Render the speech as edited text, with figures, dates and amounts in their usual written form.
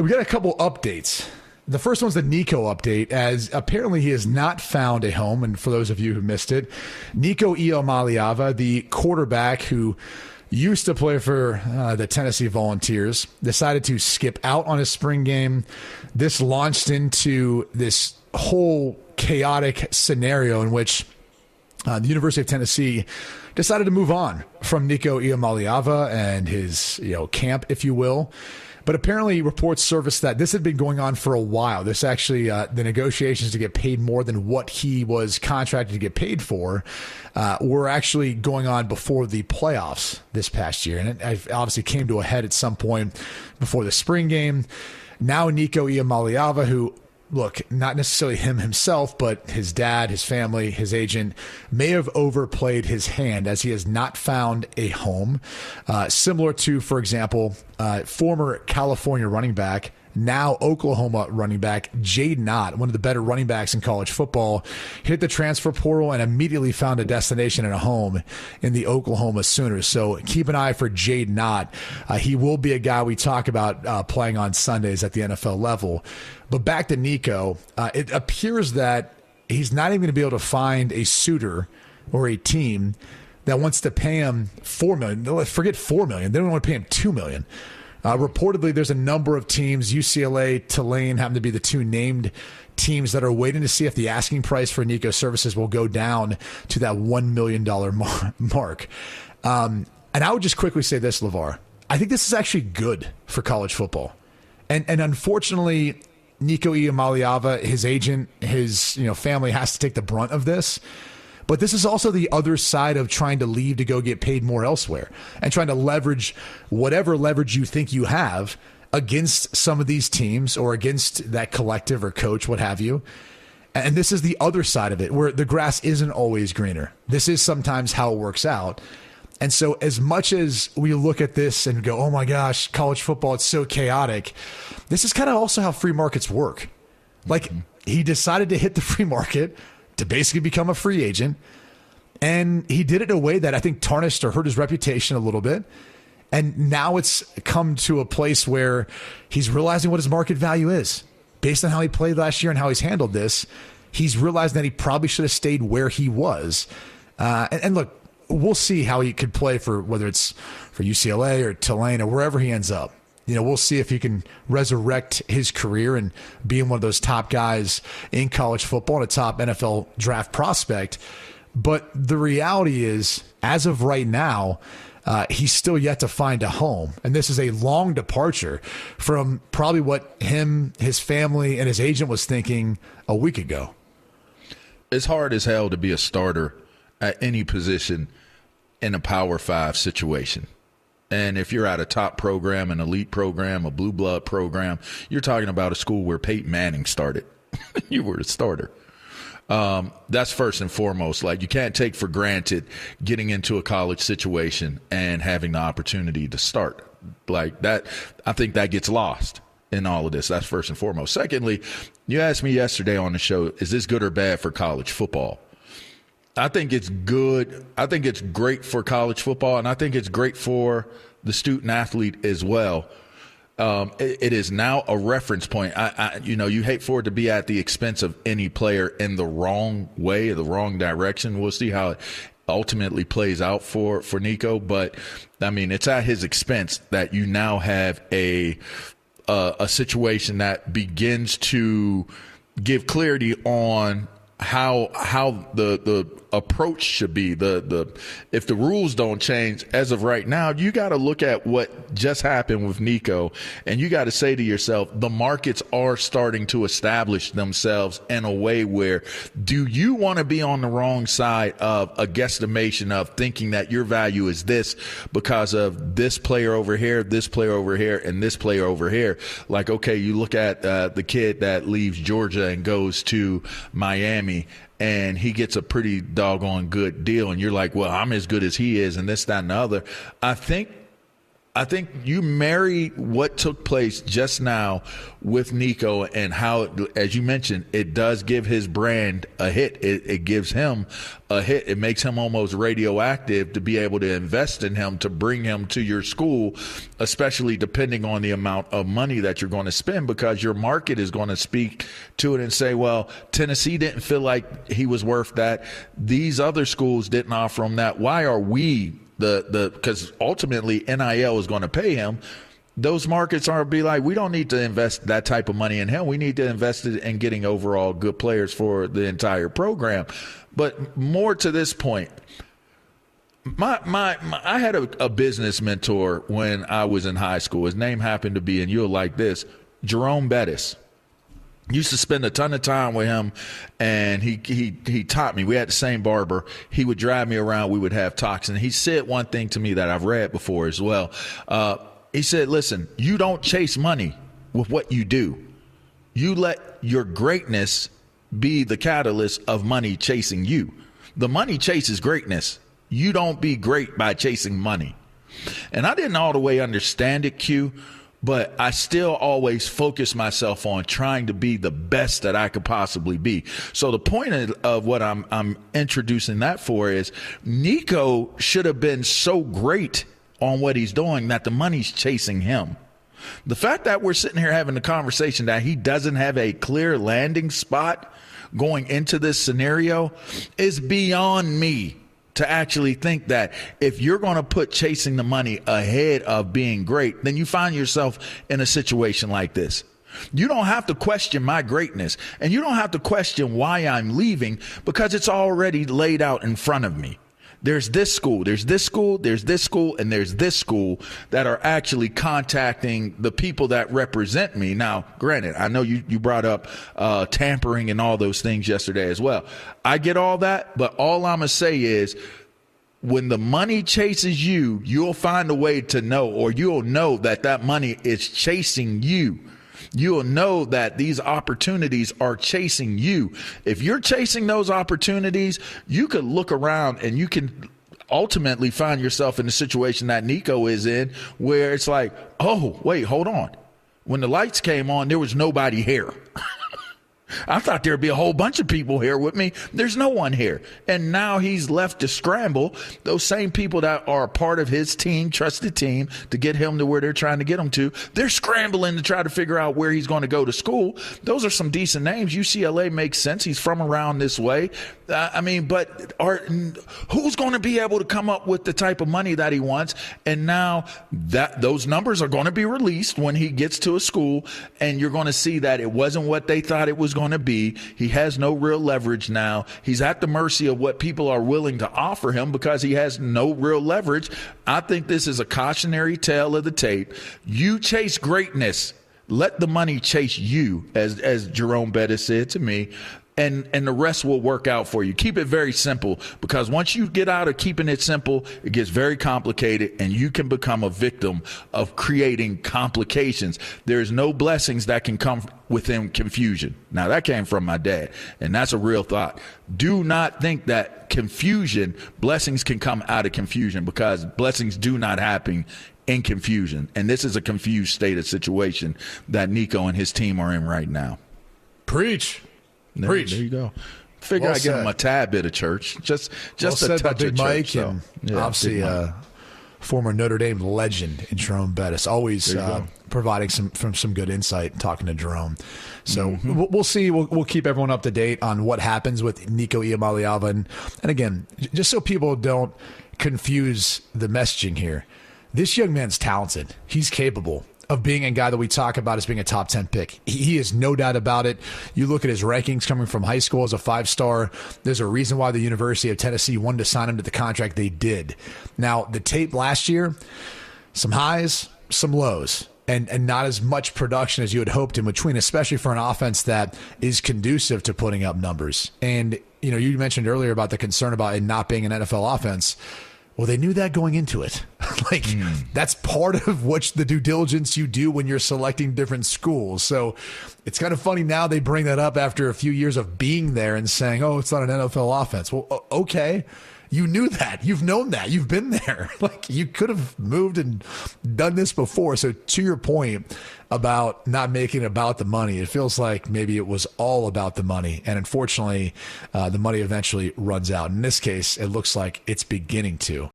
we got a couple updates. The first one's the Nico update, as apparently he has not found a home. And for those of you who missed it, Nico Iamaleava, the quarterback who used to play for the Tennessee Volunteers, decided to skip out on his spring game. This launched into this whole chaotic scenario in which the University of Tennessee decided to move on from Nico Iamaleava and his camp, if you will. But apparently reports surfaced that this had been going on for a while. This actually, the negotiations to get paid more than what he was contracted to get paid for were actually going on before the playoffs this past year. And it obviously came to a head at some point before the spring game. Now Nico Iamaleava, who, look, not necessarily him himself, but his dad, his family, his agent, may have overplayed his hand as he has not found a home. Similar to, for example, former California running back, now Oklahoma running back, Jaden Ott, one of the better running backs in college football, hit the transfer portal and immediately found a destination and a home in the Oklahoma Sooners. So keep an eye for Jaden Ott. He will be a guy we talk about playing on Sundays at the NFL level. But back to Nico, it appears that he's not even going to be able to find a suitor or a team that wants to pay him $4 million. Forget $4 million. They don't want to pay him $2 million. Reportedly, there's a number of teams, UCLA, Tulane happen to be the two named teams that are waiting to see if the asking price for Nico's services will go down to that $1 million mark. And I would just quickly say this, LaVar. I think this is actually good for college football. And unfortunately, Nico Iamaleava, his agent, his family has to take the brunt of this. But this is also the other side of trying to leave to go get paid more elsewhere and trying to leverage whatever leverage you think you have against some of these teams or against that collective or coach, what have you. And this is the other side of it, where the grass isn't always greener. This is sometimes how it works out. And so as much as we look at this and go, oh my gosh, college football, it's so chaotic, this is kind of also how free markets work. Like, he decided to hit the free market to basically become a free agent. And he did it in a way that I think tarnished or hurt his reputation a little bit. And now it's come to a place where he's realizing what his market value is. Based on how he played last year and how he's handled this, he's realized that he probably should have stayed where he was. And look, we'll see how he could play for, whether it's for UCLA or Tulane or wherever he ends up. We'll see if he can resurrect his career and being one of those top guys in college football and a top NFL draft prospect. But the reality is, as of right now, he's still yet to find a home. And this is a long departure from probably what him, his family, and his agent was thinking a week ago. It's hard as hell to be a starter at any position in a Power 5 situation. And if you're at a top program, an elite program, a blue blood program, you're talking about a school where Peyton Manning started. You were a starter. That's first and foremost. Like, you can't take for granted getting into a college situation and having the opportunity to start. Like that, I think that gets lost in all of this. That's first and foremost. Secondly, you asked me yesterday on the show, is this good or bad for college football? I think it's good. I think it's great for college football, and I think it's great for the student athlete as well. It is now a reference point. You hate for it to be at the expense of any player in the wrong way, the wrong direction. We'll see how it ultimately plays out for Nico. But, I mean, it's at his expense that you now have a situation that begins to give clarity on how the approach should be. If the rules don't change as of right now, you got to look at what just happened with Nico, and you got to say to yourself, the markets are starting to establish themselves in a way where, do you want to be on the wrong side of a guesstimation of thinking that your value is this because of this player over here, this player over here, and this player over here? Like, okay, you look at the kid that leaves Georgia and goes to Miami, and he gets a pretty doggone good deal, and you're like, well, I'm as good as he is, and this, that, and the other. I think I think you marry what took place just now with Nico and how, as you mentioned, it does give his brand a hit. It gives him a hit. It makes him almost radioactive to be able to invest in him, to bring him to your school, especially depending on the amount of money that you're going to spend, because your market is going to speak to it and say, well, Tennessee didn't feel like he was worth that. These other schools didn't offer him that. Why are we because ultimately NIL is going to pay him. Those markets are be like, we don't need to invest that type of money in him. We need to invest it in getting overall good players for the entire program. But more to this point, I had a business mentor when I was in high school. His name happened to be, and you'll like this, Jerome Bettis. Used to spend a ton of time with him, and he taught me. We had the same barber. He would drive me around. We would have talks, and he said one thing to me that I've read before as well. He said, listen, you don't chase money with what you do. You let your greatness be the catalyst of money chasing you. The money chases greatness. You don't be great by chasing money. And I didn't all the way understand it, Q, but I still always focus myself on trying to be the best that I could possibly be. So the point of what I'm introducing that for is Nico should have been so great on what he's doing that the money's chasing him. The fact that we're sitting here having a conversation that he doesn't have a clear landing spot going into this scenario is beyond me. To actually think that if you're going to put chasing the money ahead of being great, then you find yourself in a situation like this. You don't have to question my greatness, and you don't have to question why I'm leaving, because it's already laid out in front of me. There's this school, there's this school, there's this school, and there's this school that are actually contacting the people that represent me. Now, granted, I know you brought up tampering and all those things yesterday as well. I get all that, but all I'm going to say is when the money chases you, you'll find a way to know, or you'll know that that money is chasing you. You'll know that these opportunities are chasing you. If you're chasing those opportunities, you could look around and you can ultimately find yourself in the situation that Nico is in, where it's like, oh, wait, hold on. When the lights came on, there was nobody here. I thought there'd be a whole bunch of people here with me. There's no one here. And now he's left to scramble. Those same people that are a part of his team, trusted team, to get him to where they're trying to get him to, they're scrambling to try to figure out where he's going to go to school. Those are some decent names. UCLA makes sense. He's from around this way. But who's going to be able to come up with the type of money that he wants? And now that those numbers are going to be released when he gets to a school, and you're going to see that it wasn't what they thought it was going to be. He has no real leverage now. He's at the mercy of what people are willing to offer him because he has no real leverage. I think this is a cautionary tale of the tape. You chase greatness. Let the money chase you, as Jerome Bettis said to me. And the rest will work out for you. Keep it very simple, because once you get out of keeping it simple, it gets very complicated, and you can become a victim of creating complications. There's no blessings that can come within confusion. Now, that came from my dad, and that's a real thought. Do not think that blessings can come out of confusion, because blessings do not happen in confusion. And this is a confused state of situation that Nico and his team are in right now. Preach. There you go. Figure I give him a tad bit of church, just a touch Big of Mike, church. and obviously former Notre Dame legend in Jerome Bettis, always providing some good insight, talking to Jerome. So we'll see. We'll keep everyone up to date on what happens with Nico Iamaleava, and again, just so people don't confuse the messaging here, this young man's talented. He's capable of being a guy that we talk about as being a top 10 pick. He is no doubt about it. You look at his rankings coming from high school as a 5-star. There's a reason why the University of Tennessee wanted to sign him to the contract they did. Now, the tape last year, some highs, some lows, and not as much production as you had hoped in between, especially for an offense that is conducive to putting up numbers. And, you mentioned earlier about the concern about it not being an NFL offense. Well, they knew that going into it. That's part of the due diligence you do when you're selecting different schools. So it's kind of funny now they bring that up after a few years of being there and saying, oh, it's not an NFL offense. Well, okay. You knew that. You've known that. You've been there. Like, you could have moved and done this before. So to your point about not making it about the money, it feels like maybe it was all about the money. And unfortunately, the money eventually runs out. In this case, it looks like it's beginning to.